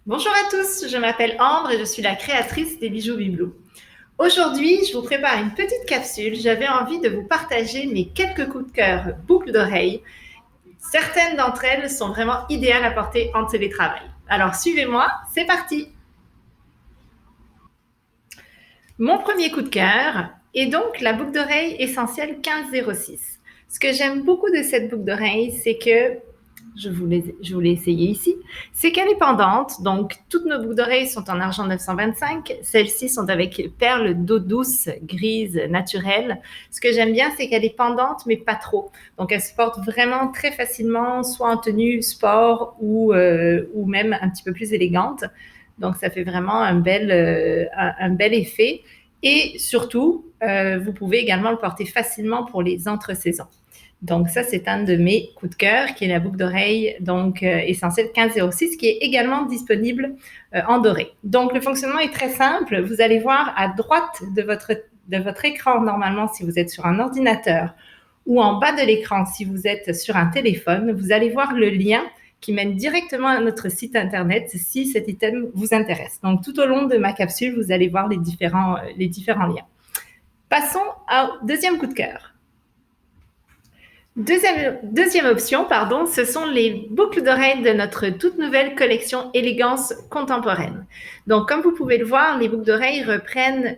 Bonjour à tous, je m'appelle Ambre et je suis la créatrice des bijoux Bibelou. Aujourd'hui, je vous prépare une petite capsule. J'avais envie de vous partager mes quelques coups de cœur boucles d'oreilles. Certaines d'entre elles sont vraiment idéales à porter en télétravail. Alors suivez-moi, c'est parti. Mon premier coup de cœur est donc la boucle d'oreille essentielle 1506. Ce que j'aime beaucoup de cette boucle d'oreille, c'est que je voulais essayer ici, c'est qu'elle est pendante. Donc, toutes nos boucles d'oreilles sont en argent 925. Celles-ci sont avec perles d'eau douce, grise, naturelle. Ce que j'aime bien, c'est qu'elle est pendante, mais pas trop. Donc, elle se porte vraiment très facilement, soit en tenue sport ou même un petit peu plus élégante. Donc, ça fait vraiment un bel effet. Et surtout, vous pouvez également le porter facilement pour les entre-saisons. Donc ça, c'est un de mes coups de cœur, qui est la boucle d'oreille essentielle 1506, qui est également disponible en doré. Donc le fonctionnement est très simple. Vous allez voir à droite de votre écran, normalement, si vous êtes sur un ordinateur, ou en bas de l'écran, si vous êtes sur un téléphone, vous allez voir le lien qui mène directement à notre site internet si cet item vous intéresse. Donc tout au long de ma capsule, vous allez voir les différents liens. Passons au deuxième coup de cœur. Deuxième option, ce sont les boucles d'oreilles de notre toute nouvelle collection Élégance contemporaine. Donc, comme vous pouvez le voir, les boucles d'oreilles reprennent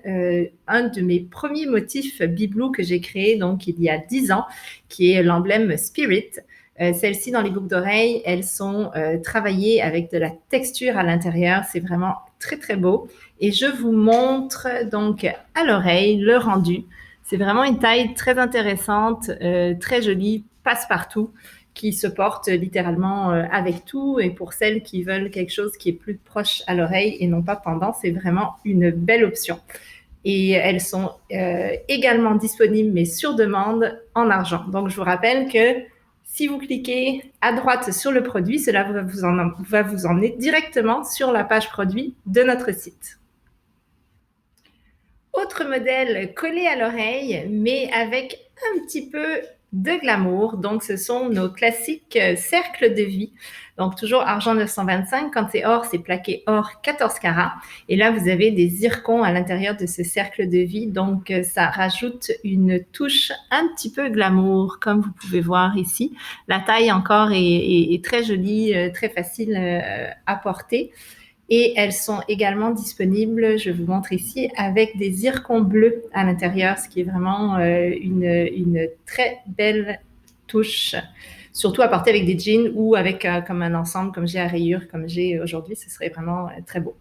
un de mes premiers motifs Bibelou que j'ai créé donc il y a 10 ans, qui est l'emblème Spirit. Celles-ci, dans les boucles d'oreilles, elles sont travaillées avec de la texture à l'intérieur. C'est vraiment très, très beau. Et je vous montre donc à l'oreille le rendu. C'est vraiment une taille très intéressante, très jolie, passe-partout, qui se porte littéralement avec tout. Et pour celles qui veulent quelque chose qui est plus proche à l'oreille et non pas pendant, c'est vraiment une belle option. Et elles sont également disponibles, mais sur demande, en argent. Donc, je vous rappelle que si vous cliquez à droite sur le produit, cela va vous emmener directement sur la page produit de notre site. Autre modèle collé à l'oreille, mais avec un petit peu de glamour. Donc, ce sont nos classiques cercles de vie. Donc, toujours argent 925. Quand c'est or, c'est plaqué or 14 carats. Et là, vous avez des zircons à l'intérieur de ce cercle de vie. Donc, ça rajoute une touche un petit peu glamour, comme vous pouvez voir ici. La taille encore est très jolie, très facile à porter. Et elles sont également disponibles, je vous montre ici, avec des zircons bleus à l'intérieur, ce qui est vraiment une très belle touche, surtout à porter avec des jeans ou avec comme un ensemble, comme j'ai à rayures, comme j'ai aujourd'hui, ce serait vraiment très beau.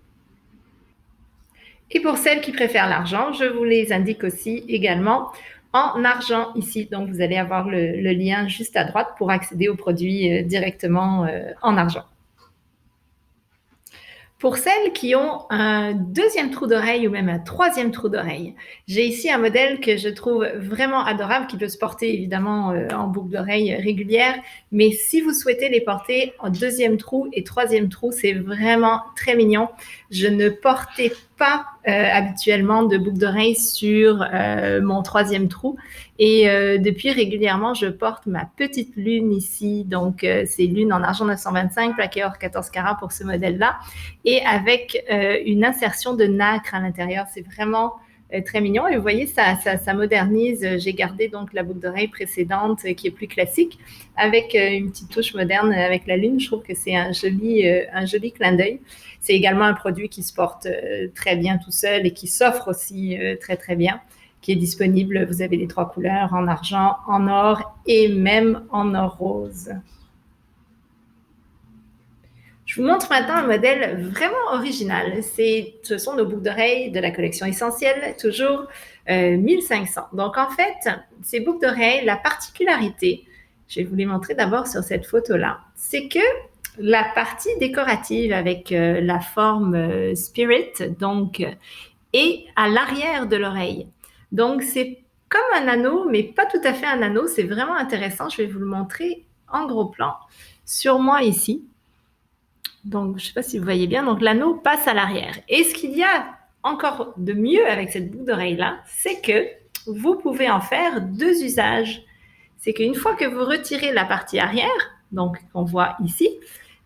Et pour celles qui préfèrent l'argent, je vous les indique aussi également en argent ici. Donc, vous allez avoir le lien juste à droite pour accéder aux produits directement en argent. Pour celles qui ont un deuxième trou d'oreille ou même un troisième trou d'oreille, j'ai ici un modèle que je trouve vraiment adorable, qui peut se porter évidemment en boucle d'oreille régulière, mais si vous souhaitez les porter en deuxième trou et troisième trou, c'est vraiment très mignon. Je ne portais pas habituellement de boucle d'oreille sur mon troisième trou, et depuis régulièrement, je porte ma petite lune ici. Donc, c'est lune en argent 925, plaqué or 14 carats pour ce modèle-là, et avec une insertion de nacre à l'intérieur. C'est vraiment très mignon. Et vous voyez, ça modernise. J'ai gardé donc la boucle d'oreille précédente qui est plus classique, avec une petite touche moderne avec la lune. Je trouve que c'est un joli clin d'œil. C'est également un produit qui se porte très bien tout seul et qui s'offre aussi très, très bien, qui est disponible. Vous avez les 3 couleurs, en argent, en or et même en or rose. Je vous montre maintenant un modèle vraiment original. Ce sont nos boucles d'oreilles de la collection essentielle, toujours 1500. Donc en fait, ces boucles d'oreilles, la particularité, je vais vous les montrer d'abord sur cette photo-là, c'est que la partie décorative avec la forme Spirit, donc, est à l'arrière de l'oreille. Donc c'est comme un anneau, mais pas tout à fait un anneau. C'est vraiment intéressant. Je vais vous le montrer en gros plan sur moi ici. Donc, je ne sais pas si vous voyez bien. Donc, l'anneau passe à l'arrière. Et ce qu'il y a encore de mieux avec cette boucle d'oreille-là, c'est que vous pouvez en faire 2 usages. C'est qu'une fois que vous retirez la partie arrière, donc qu'on voit ici,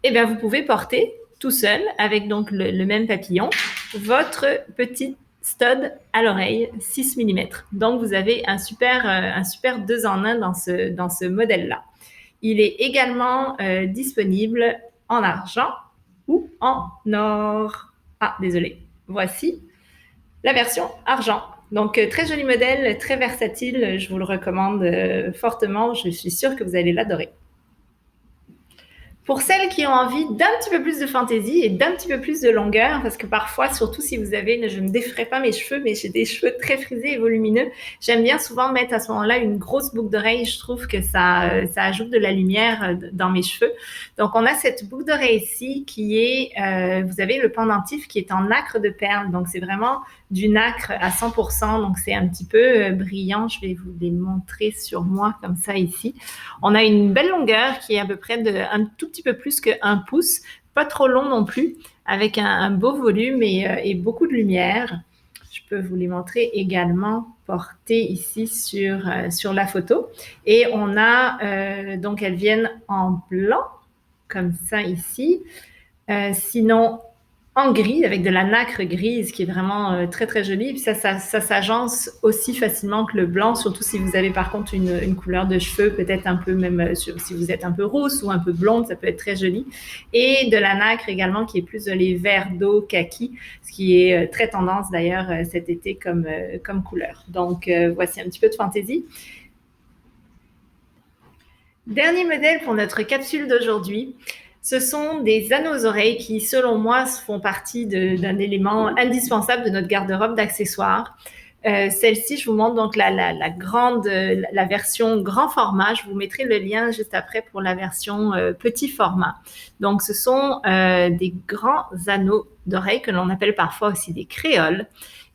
eh bien, vous pouvez porter tout seul, avec donc le même papillon, votre petit stud à l'oreille 6 mm. Donc, vous avez un super 2 en 1 dans ce modèle-là. Il est également disponible en argent ou en or. Ah, désolé. Voici la version argent. Donc, très joli modèle, très versatile. Je vous le recommande fortement. Je suis sûre que vous allez l'adorer. Pour celles qui ont envie d'un petit peu plus de fantaisie et d'un petit peu plus de longueur, parce que parfois, surtout si vous avez, je ne défrais pas mes cheveux, mais j'ai des cheveux très frisés et volumineux, j'aime bien souvent mettre à ce moment-là une grosse boucle d'oreille. Je trouve que ça ajoute de la lumière dans mes cheveux. Donc, on a cette boucle d'oreille ici qui est, vous avez le pendentif qui est en nacre de perles. Donc, c'est vraiment du nacre à 100%. Donc, c'est un petit peu brillant. Je vais vous les montrer sur moi comme ça ici. On a une belle longueur qui est à peu près un tout petit peu plus qu'un pouce, pas trop long non plus, avec un beau volume et beaucoup de lumière. Je peux vous les montrer également portées ici sur la photo. Et on a, donc elles viennent en blanc, comme ça ici. Sinon, en gris, avec de la nacre grise qui est vraiment très très jolie. Et puis ça s'agence aussi facilement que le blanc, surtout si vous avez par contre une couleur de cheveux, peut-être un peu même si vous êtes un peu rousse ou un peu blonde, ça peut être très joli. Et de la nacre également qui est plus les verts d'eau kaki, ce qui est très tendance d'ailleurs cet été comme couleur. Donc voici un petit peu de fantaisie. Dernier modèle pour notre capsule d'aujourd'hui. Ce sont des anneaux aux oreilles qui, selon moi, font partie d'un élément indispensable de notre garde-robe d'accessoires. Celle-ci, je vous montre donc la version grand format. Je vous mettrai le lien juste après pour la version petit format. Donc, ce sont des grands anneaux d'oreilles que l'on appelle parfois aussi des créoles.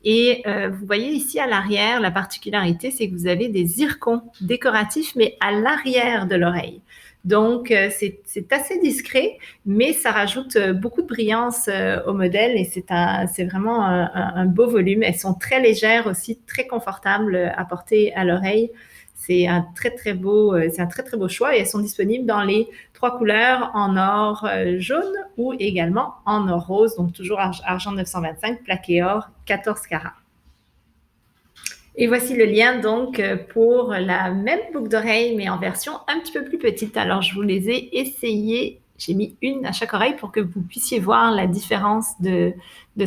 Et vous voyez ici à l'arrière, la particularité, c'est que vous avez des zircons décoratifs, mais à l'arrière de l'oreille. Donc, c'est assez discret, mais ça rajoute beaucoup de brillance au modèle et c'est vraiment un beau volume. Elles sont très légères aussi, très confortables à porter à l'oreille. C'est un très, très beau choix et elles sont disponibles dans les 3 couleurs en or jaune ou également en or rose, donc toujours argent 925, plaqué or, 14 carats. Et voici le lien donc pour la même boucle d'oreille, mais en version un petit peu plus petite. Alors, je vous les ai essayées. J'ai mis une à chaque oreille pour que vous puissiez voir la différence de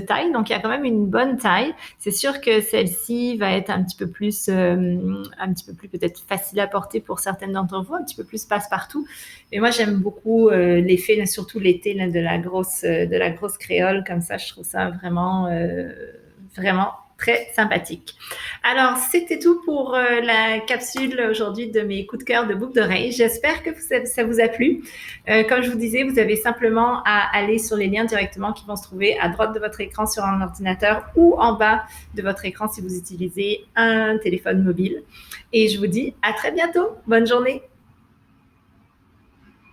taille. Donc, il y a quand même une bonne taille. C'est sûr que celle-ci va être un petit peu plus peut-être facile à porter pour certaines d'entre vous, un petit peu plus passe-partout. Mais moi, j'aime beaucoup l'effet, surtout l'été, de la grosse créole. Comme ça, je trouve ça vraiment très sympathique. Alors, c'était tout pour la capsule aujourd'hui de mes coups de cœur de boucles d'oreilles. J'espère que ça vous a plu. Comme je vous disais, vous avez simplement à aller sur les liens directement qui vont se trouver à droite de votre écran sur un ordinateur ou en bas de votre écran si vous utilisez un téléphone mobile. Et je vous dis à très bientôt. Bonne journée.